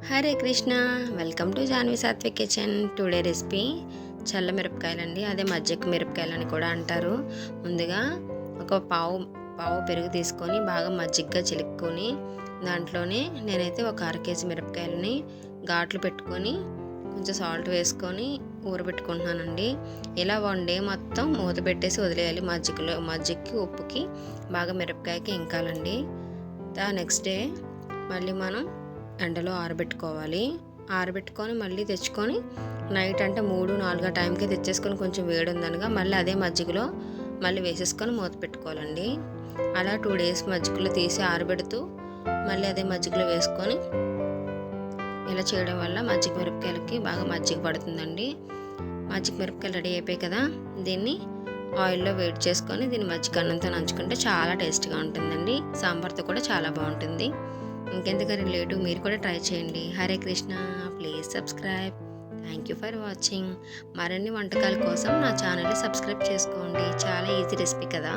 Hare Krishna, welcome to Janvi Satvik kitchen. Today recipe చల్ల మిరపకాయలండి, అదే మజ్జిగ మిరపకాయలని కూడా అంటారు. ముందుగా ఒక పావు పెరుగు తీసుకొని బాగా మజ్జిగగా చిలుక్కొని దాంట్లోనే నేనైతే ఒక అర కేజీ మిరపకాయలని ఘాట్లు పెట్టుకొని కొంచెం సాల్ట్ వేసుకొని ఊరబెట్టుకుంటున్నానండి. ఇలా 1 డే మొత్తం మూత పెట్టేసి వదిలేయాలి. మజ్జిగకి ఉప్పుకి బాగా మిరపకాయకి ఇంకాలండి. నెక్స్ట్ డే మళ్ళీ మనం ఎండలో ఆరబెట్టుకొని మళ్ళీ తెచ్చుకొని నైట్ అంటే 3-4 టైంకి తెచ్చేసుకొని కొంచెం వేడి ఉందనగా మళ్ళీ అదే మజ్జిగలో మళ్ళీ వేసేసుకొని మూత పెట్టుకోవాలండి. అలా 2 డేస్ మజ్జిగలో తీసి ఆరబెడుతూ మళ్ళీ అదే మజ్జిగలో వేసుకొని ఇలా చేయడం వల్ల మజ్జిగ మిరపకాయలకి బాగా మజ్జిగ పడుతుందండి. మజ్జిగ మిరపకాయలు రెడీ అయిపోయాయి కదా, దీన్ని ఆయిల్లో వేడి చేసుకొని దీన్ని మజ్జిగ అన్నంతో నంచుకుంటే చాలా టేస్ట్గా ఉంటుందండి. సాంబార్తో కూడా చాలా బాగుంటుంది. ఇంకెందుకని లేటు, మీరు కూడా ట్రై చేయండి. Hare Krishna, please subscribe. Thank you for watching. మరిన్ని వంటకాల కోసం నా ఛానల్ని సబ్స్క్రైబ్ చేసుకోండి. చాలా ఈజీ రెసిపీ కదా.